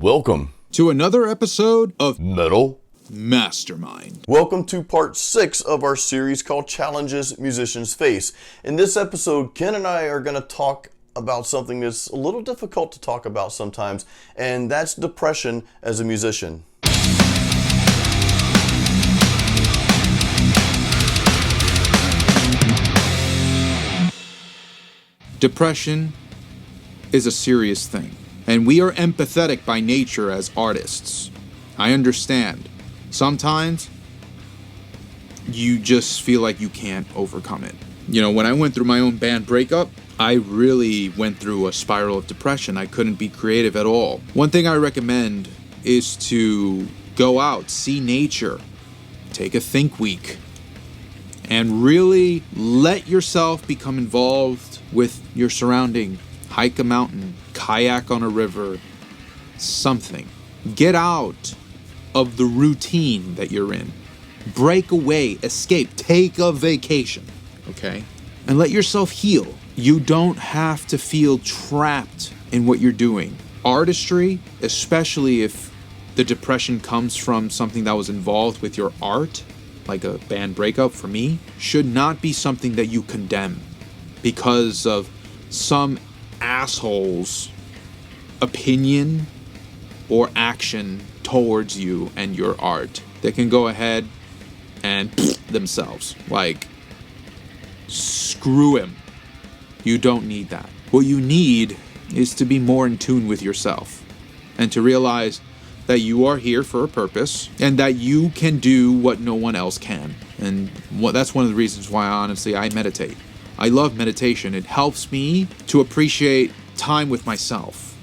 Welcome to another episode of Metal Mastermind. Welcome to part 6 of our series called Challenges Musicians Face. In this episode, Ken and I are going to talk about something that's a little difficult to talk about sometimes, and that's depression as a musician. Depression is a serious thing, and we are empathetic by nature as artists. I understand. Sometimes you just feel like you can't overcome it. You know, when I went through my own band breakup, I really went through a spiral of depression. I couldn't be creative at all. One thing I recommend is to go out, see nature, take a think week, and really let yourself become involved with your surrounding. Hike a mountain, kayak on a river, something. Get out of the routine that you're in. Break away, escape, take a vacation, okay? And let yourself heal. You don't have to feel trapped in what you're doing. Artistry, especially if the depression comes from something that was involved with your art, like a band breakup for me, should not be something that you condemn because of some asshole's opinion or action towards you and your art. They can go ahead and themselves. Like, screw him. You don't need that. What you need is to be more in tune with yourself and to realize that you are here for a purpose and that you can do what no one else can. And that's one of the reasons why, honestly, I meditate. I love meditation. It helps me to appreciate time with myself.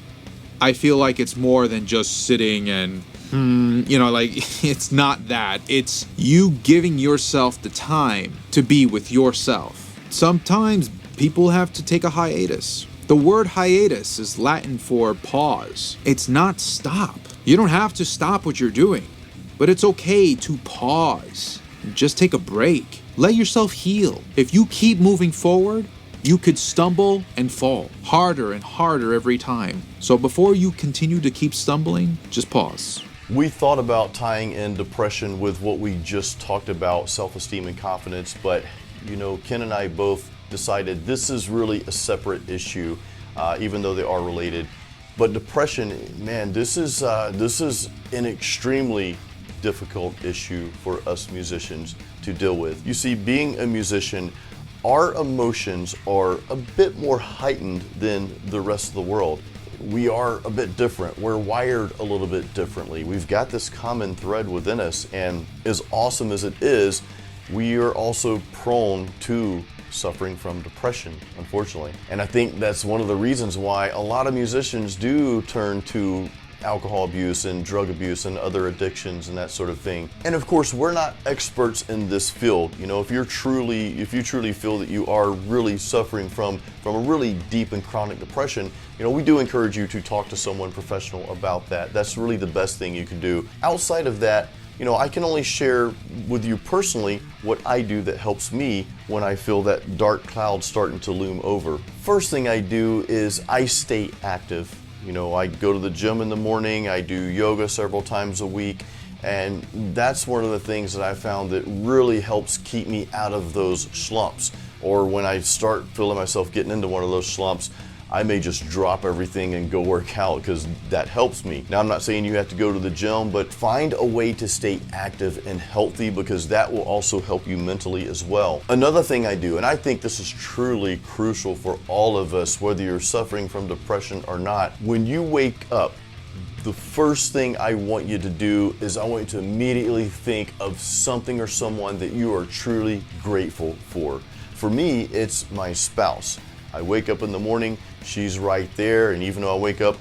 I feel like it's more than just sitting and, it's not that. It's you giving yourself the time to be with yourself. Sometimes people have to take a hiatus. The word hiatus is Latin for pause. It's not stop. You don't have to stop what you're doing, but it's okay to pause. Just take a break. Let yourself heal. If you keep moving forward, you could stumble and fall harder and harder every time. So before you continue to keep stumbling, just pause. We thought about tying in depression with what we just talked about, self-esteem and confidence, but Ken and I both decided this is really a separate issue, even though they are related. But depression, man, this is an extremely difficult issue for us musicians to deal with. You see, being a musician, our emotions are a bit more heightened than the rest of the world. We are a bit different. We're wired a little bit differently. We've got this common thread within us, and as awesome as it is, we are also prone to suffering from depression, unfortunately. And I think that's one of the reasons why a lot of musicians do turn to alcohol abuse and drug abuse and other addictions and that sort of thing. And of course, we're not experts in this field. If you truly feel that you are really suffering from a really deep and chronic depression, we do encourage you to talk to someone professional about that. That's really the best thing you can do. Outside of that, I can only share with you personally what I do that helps me when I feel that dark cloud starting to loom over. First thing I do is I stay active. I go to the gym in the morning, I do yoga several times a week, and that's one of the things that I found that really helps keep me out of those slumps. Or when I start feeling myself getting into one of those slumps, I may just drop everything and go work out because that helps me. Now, I'm not saying you have to go to the gym, but find a way to stay active and healthy because that will also help you mentally as well. Another thing I do, and I think this is truly crucial for all of us, whether you're suffering from depression or not, when you wake up, the first thing I want you to do is I want you to immediately think of something or someone that you are truly grateful for. For me, it's my spouse. I wake up in the morning, she's right there, and even though I wake up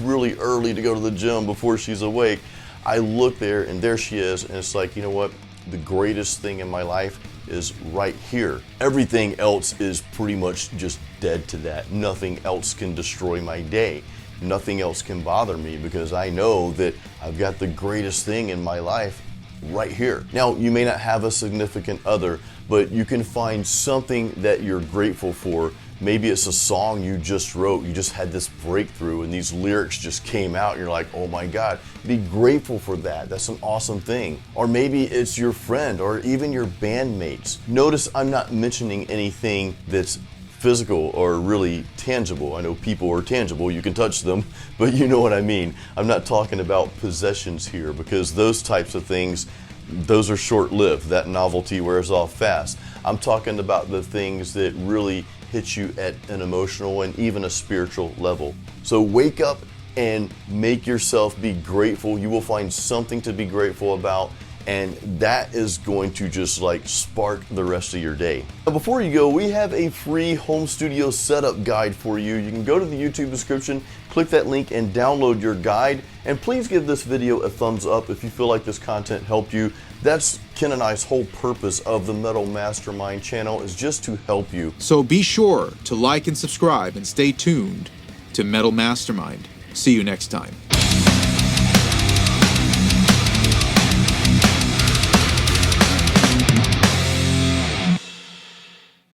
really early to go to the gym before she's awake, I look there and there she is, and it's like, you know what? The greatest thing in my life is right here. Everything else is pretty much just dead to that. Nothing else can destroy my day. Nothing else can bother me because I know that I've got the greatest thing in my life right here. Now, you may not have a significant other, but you can find something that you're grateful for Maybe it's a song you just wrote, you just had this breakthrough and these lyrics just came out and you're like, oh my God, be grateful for that. That's an awesome thing. Or maybe it's your friend or even your bandmates. Notice I'm not mentioning anything that's physical or really tangible. I know people are tangible, you can touch them, but you know what I mean. I'm not talking about possessions here because those types of things, those are short-lived. That novelty wears off fast. I'm talking about the things that really hit you at an emotional and even a spiritual level. So wake up and make yourself be grateful. You will find something to be grateful about, and that is going to just like spark the rest of your day. Now before you go, we have a free home studio setup guide for you. You can go to the YouTube description, click that link and download your guide. And please give this video a thumbs up if you feel like this content helped you. That's Ken and I's whole purpose of the Metal Mastermind channel, is just to help you. So be sure to like and subscribe and stay tuned to Metal Mastermind. See you next time.